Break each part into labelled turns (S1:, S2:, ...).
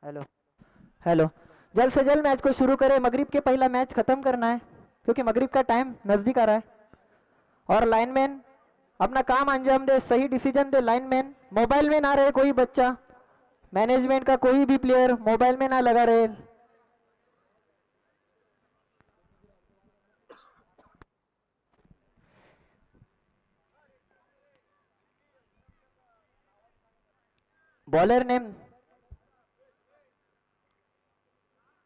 S1: Hello hello. जल्द से जल्द मैच को शुरू करें, मगरिब के पहला मैच खत्म करना है क्योंकि मगरिब का टाइम नजदीक आ रहा है। और लाइनमैन अपना काम अंजाम दे, सही डिसीजन दे। लाइनमैन मोबाइल में ना रहे कोई बच्चा, मैनेजमेंट का कोई भी प्लेयर मोबाइल में ना लगा रहे। बॉलर नेम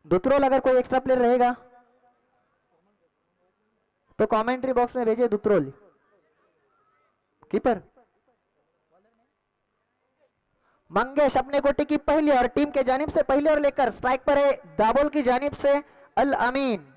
S1: दुत्रोल, अगर कोई एक्स्ट्रा प्लेयर रहेगा तो कमेंट्री बॉक्स में भेजिए दुत्रोल। कीपर मंगेश अपने कोटि की पहली और टीम के जानिब से पहले और लेकर स्ट्राइक पर है दाबोल की जानिब से अल अमीन।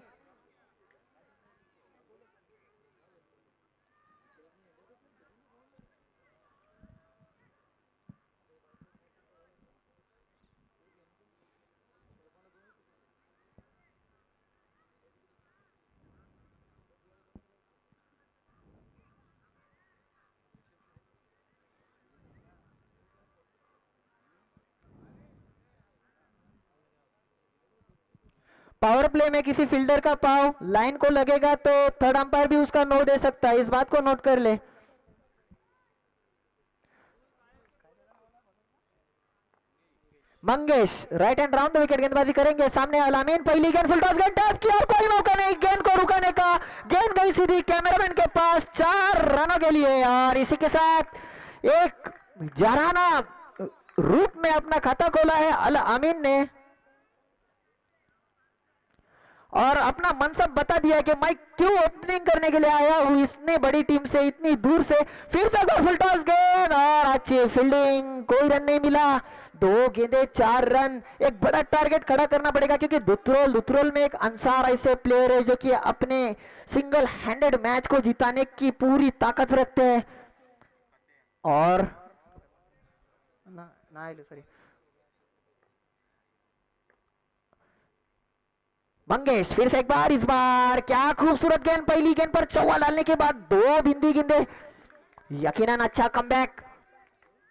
S1: पावर प्ले में किसी फील्डर का पाव लाइन को लगेगा तो थर्ड अंपायर भी उसका नो दे सकता है, इस बात को नोट कर ले। Mangesh right and round wicket गेंदबाजी करेंगे। सामने अलामीन, पहली गेंद फुल टॉस, गेंद टैप किया और कोई मौका नहीं गेंद को रुकाने का। गेंद गई सीधी कैमरामैन के पास 4 रनों के लिए और इसी के साथ एक जराना रूप में अपना खाता खोला है अल अमीन ने और अपना मनसब बता दिया कि मैं क्यों ओपनिंग करने के लिए आया हूं इतनी बड़ी टीम से, इतनी दूर से। फिर से फुल टॉस गेंद और अच्छी फील्डिंग, कोई रन नहीं मिला। 2 गेंदे 4 रन। एक बड़ा टारगेट खड़ा करना पड़ेगा क्योंकि दुत्रोल में एक अंसार ऐसे प्लेयर है जो कि अपने सिंगल हैंडेड मैच को जिताने की पूरी ताकत रखते हैं। और सॉरी, मंगेश फिर से एक बार, इस बार क्या खूबसूरत गेंद। पहली गेंद पर चौवा डालने के बाद 2 बिंदी गेंदे, यकीनन अच्छा कमबैक।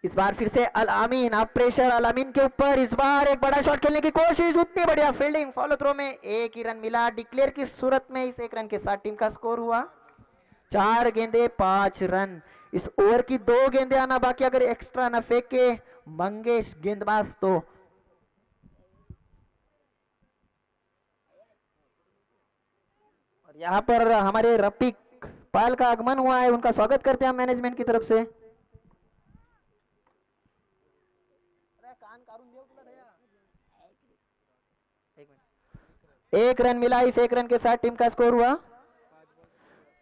S1: इस बार फिर से अल अमीन, अब प्रेशर अल अमीन के ऊपर। इस बार एक बड़ा शॉट खेलने की कोशिश, उतनी बढ़िया फील्डिंग, फॉलो थ्रो में 1 ही रन मिला। डिक्लेयर की सूरत में इस 1 रन के साथ टीम का स्कोर हुआ 4 गेंदे 5 रन। इस ओवर की 2 गेंदे आना बाकी, अगर एक्स्ट्रा न फेंके मंगेश गेंदबाज तो यहाँ पर हमारे रफीक पाल का आगमन हुआ है, उनका स्वागत करते हैं मैनेजमेंट की तरफ से। एक रन मिला, इस 1 रन के साथ टीम का स्कोर हुआ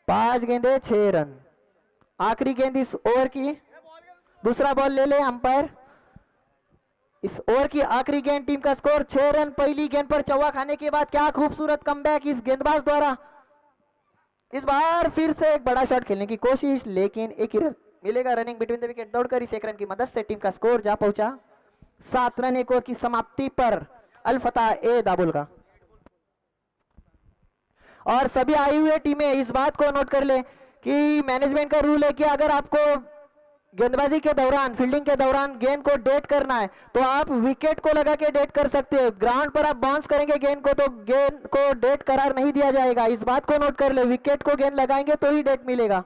S1: 5 गेंदे 6 रन। आखिरी गेंद इस ओवर की, दूसरा बॉल ले ले अंपायर। इस ओवर की आखिरी गेंद, टीम का स्कोर 6 रन। पहली गेंद पर चौवा खाने के बाद क्या खूबसूरत कमबैक इस गेंदबाज द्वारा। इस बार फिर से एक बड़ा शॉट खेलने की कोशिश, लेकिन एक ही रन मिलेगा। रनिंग बिटवीन द विकेट दौड़कर इस 1 रन की मदद से टीम का स्कोर जा पहुंचा 7 रन। एक ओवर की समाप्ति पर अल्फता ए दाबुल का। और सभी आई हुई टीमें इस बात को नोट कर ले कि मैनेजमेंट का रूल है कि अगर आपको गेंदबाजी के दौरान, फील्डिंग के दौरान गेंद को डेट करना है तो आप विकेट को लगा के डेट कर सकते हैं। ग्राउंड पर आप बाउंस करेंगे गेंद को तो गेंद को डेट करार नहीं दिया जाएगा, इस बात को नोट कर ले। विकेट को गेंद लगाएंगे तो ही डेट मिलेगा।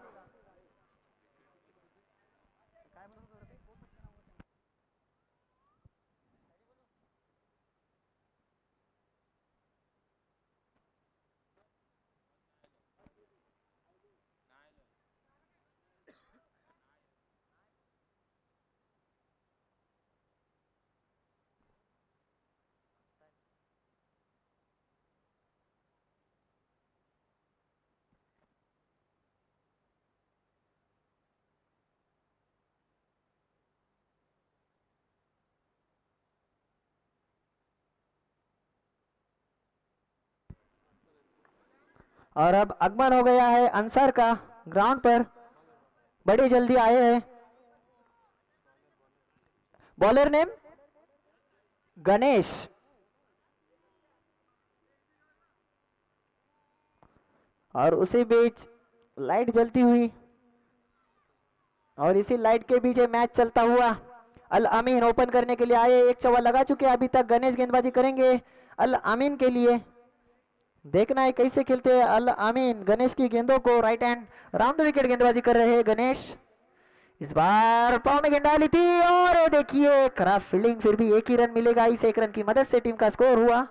S1: और अब आगमन हो गया है अंसार का ग्राउंड पर, बड़ी जल्दी आए हैं। Bowler name Ganesh. और उसी बीच लाइट जलती हुई और इसी लाइट के बीच मैच चलता हुआ अल अमीन ओपन करने के लिए आए, एक चौवा लगा चुके अभी तक। गणेश गेंदबाजी करेंगे अल अमीन के लिए। देखना है कैसे खेलते हैं अल अमीन। गणेश की गेंदों को right hand round the wicket गेंदबाजी कर रहे हैं गणेश। इस बार पाव में गेंद डाली थी और देखिए खराब फील्डिंग, फिर भी एक ही रन मिलेगा। इस एक रन की मदद से टीम का स्कोर हुआ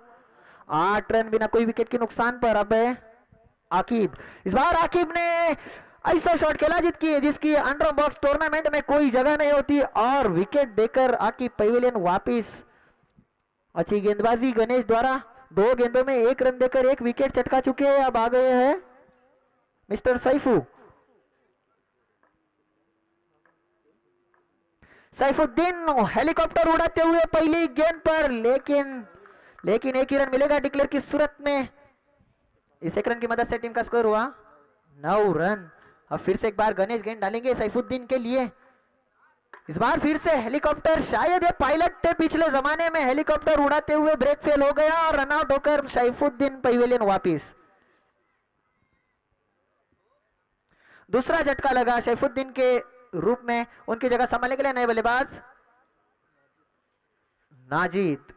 S1: 8 रन बिना कोई विकेट के नुकसान पर। अब है आकिब। इस बार आकिब ने ऐसा शॉट खेला जिसकी अंडर बॉक्स टूर्नामेंट में कोई जगह नहीं होती और विकेट देकर आकिब पवेलियन वापिस। अच्छी गेंदबाजी गणेश द्वारा। 2 गेंदों में 1 रन देकर 1 विकेट चटका चुके हैं। अब आ गए हैं मिस्टर सैफू। सैफुद्दीन हेलीकॉप्टर उड़ाते हुए पहली गेंद पर, लेकिन एक ही रन मिलेगा डिक्लेयर की सूरत में। इस एक रन की मदद से टीम का स्कोर हुआ 9 रन। अब फिर से एक बार गणेश गेंद डालेंगे सैफुद्दीन के लिए। इस बार फिर से हेलीकॉप्टर, शायद ये पायलट थे पिछले जमाने में, हेलीकॉप्टर उड़ाते हुए ब्रेक फेल हो गया और रनआउट होकर सैफुद्दीन पवेलियन वापिस। दूसरा झटका लगा सैफुद्दीन के रूप में। उनकी जगह संभालने के लिए नए बल्लेबाज नाजिद,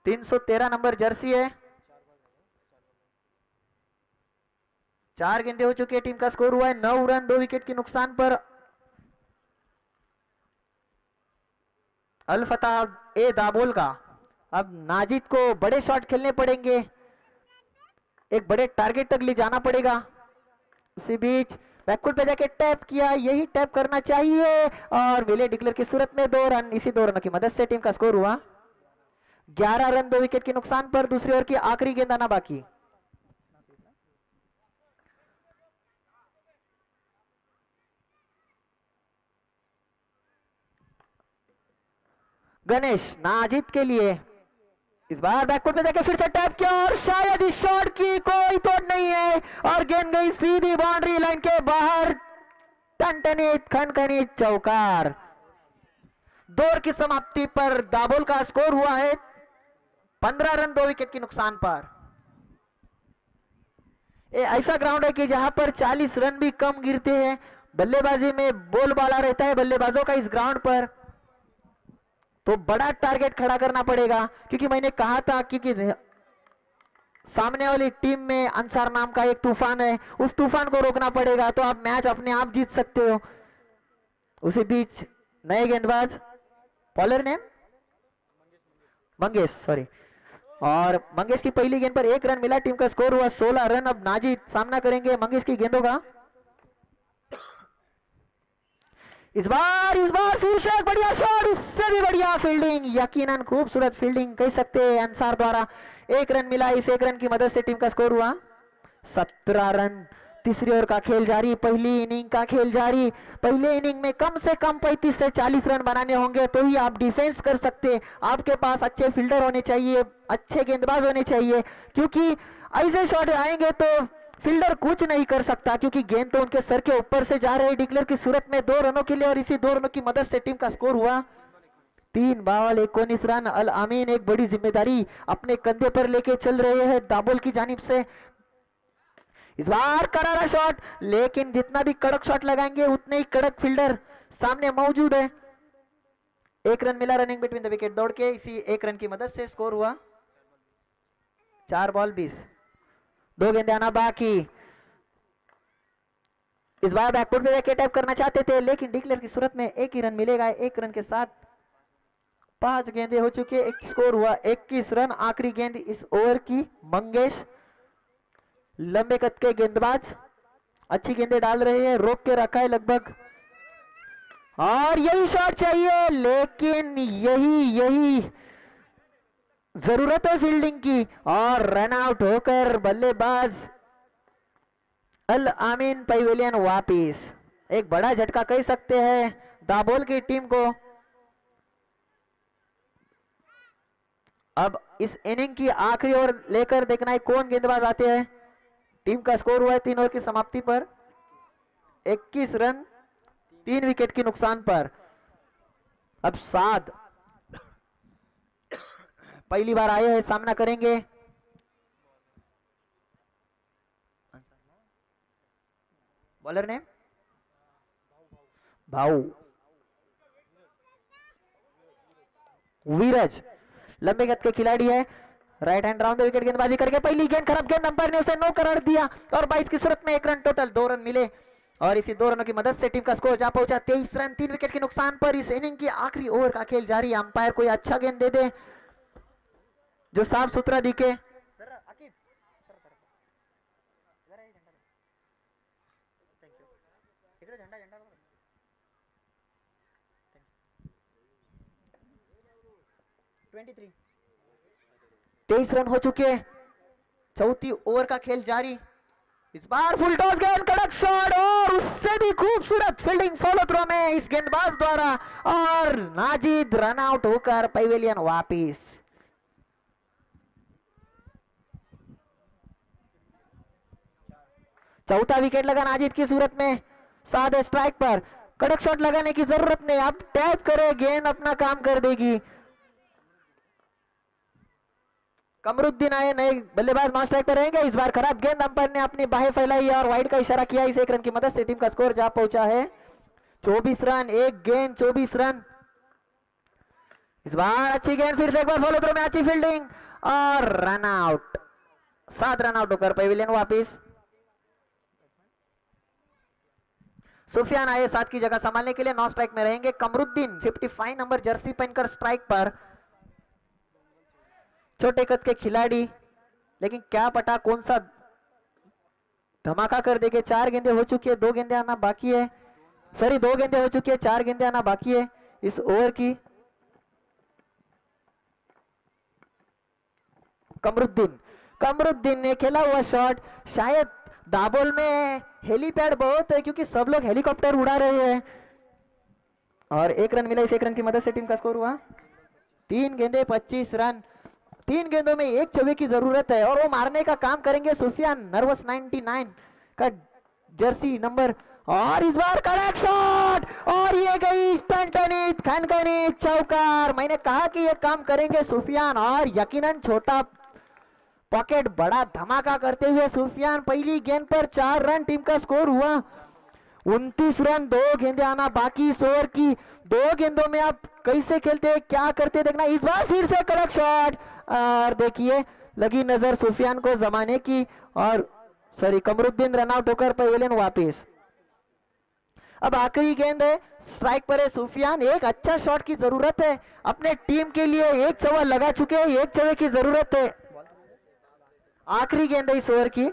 S1: 313 नंबर जर्सी है। 4 गेंदे हो चुकी है। टीम का स्कोर हुआ है 9 रन 2 विकेट के नुकसान पर। अल फताह ए दाबोल का। अब नाजिद को बड़े शॉट खेलने पड़ेंगे, एक बड़े टारगेट तक ले जाना पड़ेगा। उसी बीच बैकफुट पे जाके टैप किया, यही टैप करना चाहिए और मिले डिक्लेयर की सूरत में 2 रन। इसी 2 रनों की मदद से टीम का स्कोर हुआ 11 रन 2 विकेट के नुकसान पर। दूसरी ओवर की आखिरी गेंद आना बाकी। गणेश नाजिद के लिए। इस बार बैकफुट पे जाके फिर से टैप किया और शायद इस शॉट की कोई तोड़ नहीं है और गेंद गई सीधी बाउंड्री लाइन के बाहर। टनटनित खनखनित चौकार। 2 ओवर की समाप्ति पर दाबोल का स्कोर हुआ है 15 रन 2 विकेट के नुकसान पर। ये ऐसा ग्राउंड है कि जहां पर 40 रन भी कम गिरते हैं। बल्लेबाजी में बोलबाला रहता है बल्लेबाजों का इस ग्राउंड पर, तो बड़ा टारगेट खड़ा करना पड़ेगा। क्योंकि मैंने कहा था क्योंकि सामने वाली टीम में अंसार नाम का एक तूफान है, उस तूफान को रोकना पड़ेगा तो आप मैच अपने आप जीत सकते हो। उसी बीच नए गेंदबाज, बॉलर नेम मंगेश, सॉरी, और मंगेश की पहली गेंद पर 1 रन मिला। टीम का स्कोर हुआ 16 रन। अब नाजिद सामना करेंगे मंगेश की गेंदों का। इस बार फिर से एक बढ़िया शॉट, इससे भी बढ़िया फील्डिंग, यकीनन खूबसूरत फील्डिंग कह सकते हैं अंसार द्वारा। 1 रन मिला। इस 1 रन की मदद से टीम का स्कोर हुआ 17 रन। तीसरी ओवर का खेल जारी, पहली इनिंग का खेल जारी। पहले इनिंग में कम से कम 35 से 40 रन बनाने होंगे तो ही आप डिफेंस कर सकते हैं। आपके पास अच्छे फील्डर होने चाहिए, अच्छे गेंदबाज होने चाहिए, क्योंकि ऐसे शॉट आएंगे तो फील्डर कुछ नहीं कर सकता, क्योंकि गेंद तो उनके सर के ऊपर से जा रहे हैं डिक्लेयर की सूरत में 2 रनों के लिए। और इसी 2 रनों की मदद से टीम का स्कोर हुआ 3 बॉल 19 रन। अल अमीन एक बड़ी जिम्मेदारी अपने कंधे पर लेके चल रहे हैं दाबोल की जानिब से। इस बार करारा शॉट, लेकिन जितना भी कड़क शॉट लगाएंगे उतने ही कड़क फील्डर सामने मौजूद है। 1 रन मिला रनिंग बिटवीन द विकेट दौड़ के। इसी 1 रन की मदद से स्कोर हुआ 4 बॉल 20। 2 गेंदे आना बाकी। इस बार बैकफुट पे जाके टैप करना चाहते थे, लेकिन डिक्लेयर की सूरत में 1 ही रन मिलेगा। 1 रन के साथ 5 गेंदे हो चुके, एक स्कोर हुआ 21 रन। आखिरी गेंद इस ओवर की मंगेश, लंबे कद के गेंदबाज, अच्छी गेंदें डाल रहे हैं, रोक के रखा है लगभग, और यही शॉट चाहिए, लेकिन यही जरूरत है फील्डिंग की। और रन आउट होकर बल्लेबाज अल आमीन पवेलियन वापिस। एक बड़ा झटका कह सकते हैं दाबोल की टीम को। अब इस इनिंग की आखिरी ओवर लेकर देखना है कौन गेंदबाज आते हैं। टीम का स्कोर हुआ है 3 ओवर की समाप्ति पर 21 रन 3 विकेट के नुकसान पर। अब साद पहली बार आए हैं, सामना करेंगे बॉलर ने भाऊ। वीरज लंबे गत के खिलाड़ी है, राइट हैंड राउंड विकेट गेंदबाजी करके पहली गेंद खराब गेंद, अंपायर ने उसे नो करार दिया और 22 की सूरत में 1 रन टोटल, 2 रन मिले और इसी 2 रनों की मदद से टीम का स्कोर जा पहुंचा 23 रन 3 विकेट के नुकसान पर। इस इनिंग की आखिरी ओवर का खेल जारी, अंपायर कोई अच्छा गेंद दे दे जो साफ सुथरा दिखे। 23 रन हो चुके, चौथी ओवर का खेल जारी। इस बार फुल टॉस गेंद, कड़क शॉट और उससे भी खूबसूरत फील्डिंग फॉलो थ्रो में इस गेंदबाज द्वारा और नाजिद रन आउट होकर पैवेलियन वापिस। चौथा विकेट लगा नाजिद की सूरत में, सादे स्ट्राइक पर, कड़क शॉट लगाने की जरूरत नहीं, अब टैप करे गेंद अपना काम कर देगी। कमरुद्दीन आए नए बल्लेबाज नॉन स्ट्राइक पर रहेंगे। इस बार खराब गेंद, अंपायर ने अपनी बाहें फैलाई और वाइड का इशारा किया। इस 1 रन की मदद से टीम का स्कोर जा पहुंचा है 24 रन, एक गेंद 24 रन। इस बार अच्छी गेंद, फिर से एक बार फॉलो थ्रो में अच्छी फील्डिंग और रन आउट, 7 रन आउट होकर पैवेलियन वापिस। सुफियान आए 7 की जगह संभालने के लिए, नॉन स्ट्राइक में रहेंगे। कमरुद्दीन 55 नंबर जर्सी पहनकर स्ट्राइक पर, छोटे कद के खिलाड़ी, लेकिन क्या पता कौन सा धमाका कर देंगे। 4 गेंदें हो चुकी है, 2 गेंदें आना बाकी है, सॉरी 2 गेंदें हो चुकी है, 4 गेंदें आना बाकी है इस ओवर की। कमरुद्दीन ने खेला हुआ शॉट, शायद दाबोल में हेलीपैड बहुत है क्योंकि सब लोग हेलीकॉप्टर उड़ा रहे हैं और 1 रन मिला। इस 1 रन की मदद से टीम का स्कोर हुआ 3 गेंदें 25 रन। 3 गेंदों में 1 चौके की जरूरत है और वो मारने का काम करेंगे सुफियान, नर्वस 99 का जर्सी नंबर और इस बार करेक्ट शॉट और ये गई स्टंटनित खनखनित चौकार। मैंने कहा कि ये काम करेंगे सुफियान और यकीनन छोटा पॉकेट बड़ा धमाका करते हुए सुफियान पहली गेंद पर 4 रन, टीम का स्कोर हुआ 29 रन। 2 गेंदें आना बाकी इस ओवर की, 2 गेंदों में आप कैसे खेलते क्या करते देखना। इस बार फिर से कड़क शॉट और देखिए लगी नजर सुफियान को जमाने की और सॉरी कमरुद्दीन रन आउट होकर पैवेलियन वापिस। अब आखिरी गेंद है, स्ट्राइक पर है सुफियान, एक अच्छा शॉट की जरूरत है अपने टीम के लिए, 1 चौका लगा चुके हैं, 1 चौके की जरूरत है। आखिरी गेंद है इस ओवर की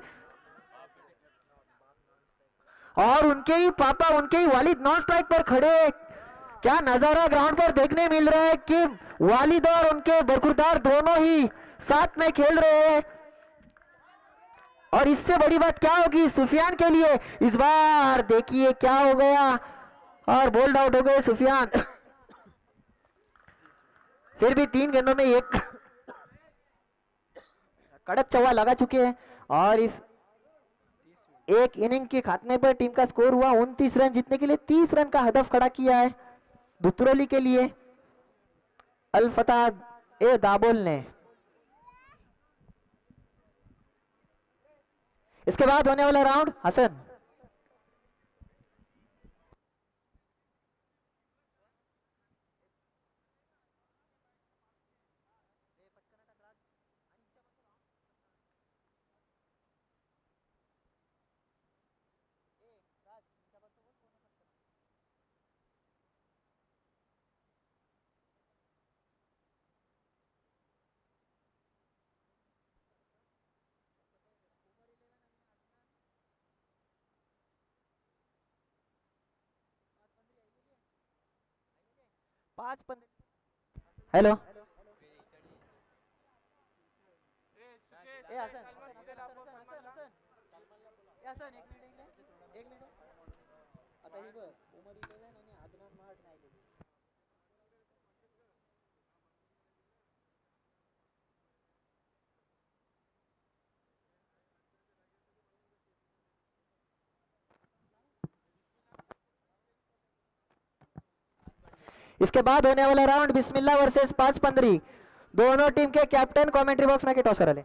S1: और उनके ही पापा, उनके ही वालिद नॉन स्ट्राइक पर खड़े। क्या नजारा ग्राउंड पर देखने मिल रहा है कि वालिद और उनके बरखुरदार दोनों ही साथ में खेल रहे हैं और इससे बड़ी बात क्या होगी सुफियान के लिए। इस बार देखिए क्या हो गया और बोल्ड आउट हो गए सुफियान। फिर भी 3 गेंदों में 1 कड़क चौका लगा चुके हैं और इस एक इनिंग के खात्मे पर टीम का स्कोर हुआ 29 रन, जीतने के लिए 30 रन का हदफ खड़ा किया है दुतरौली के लिए अल्फता ए दाबोल ने। इसके बाद होने वाला राउंड हसन। हेलो इसके बाद होने वाला राउंड बिस्मिल्लाह वर्सेस 5-15। दोनों टीम के कैप्टन कमेंट्री बॉक्स में टॉस करा ले।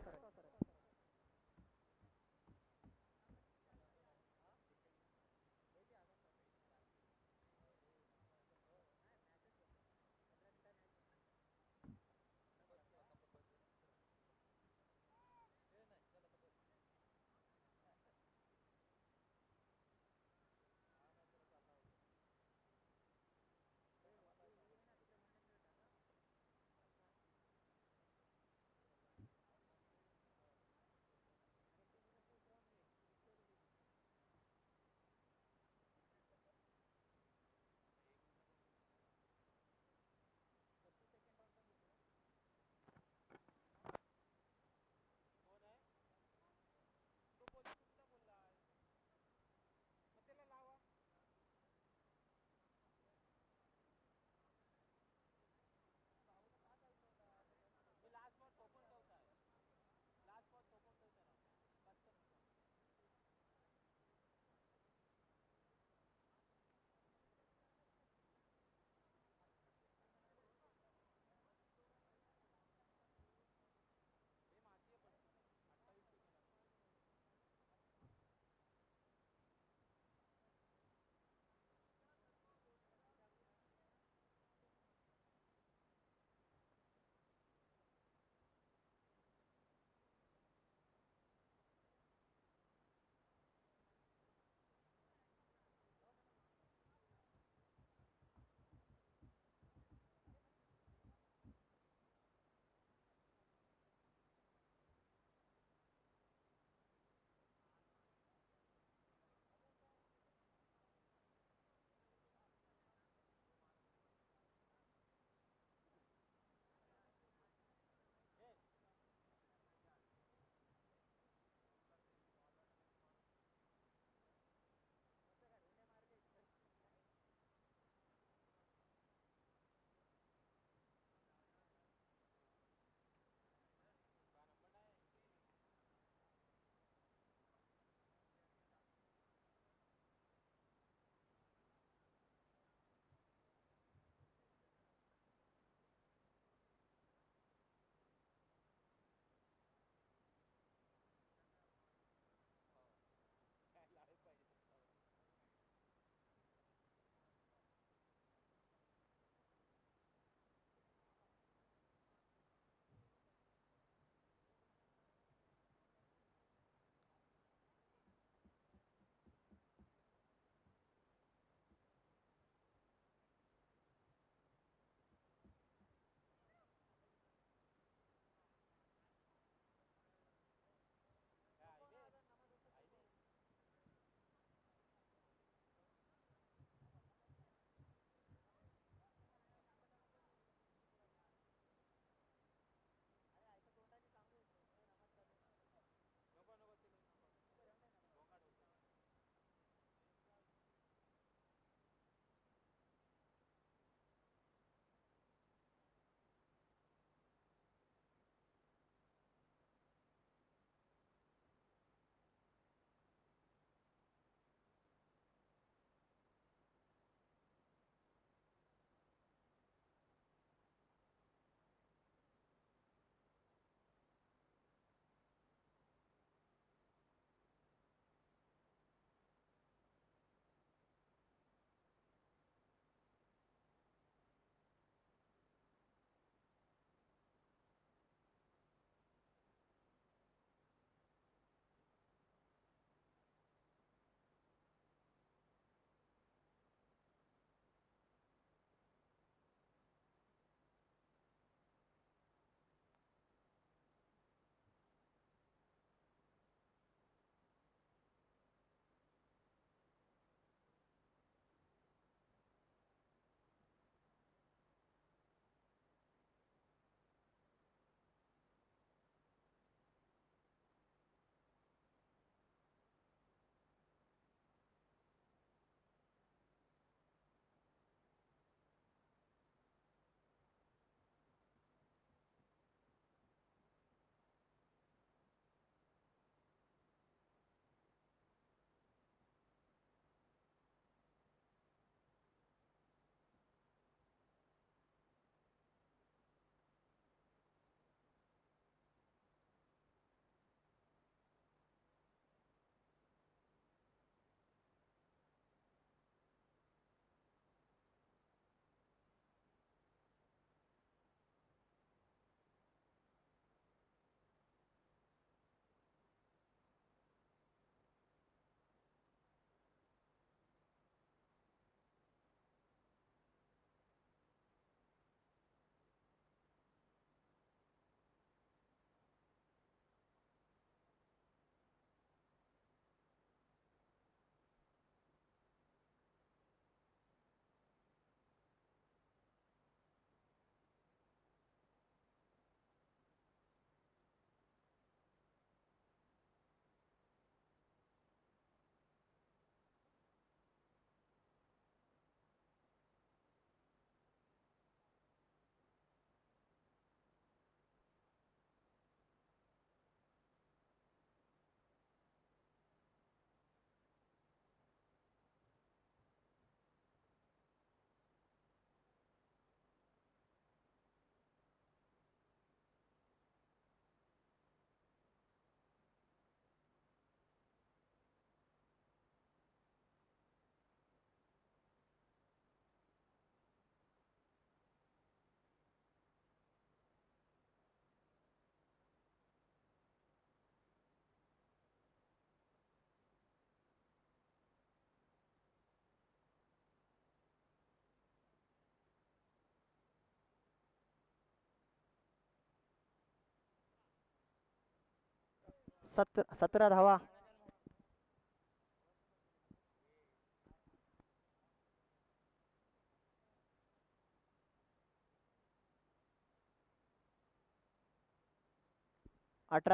S1: 17 धावा.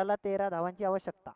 S1: ला 13 धावांची आवश्यकता.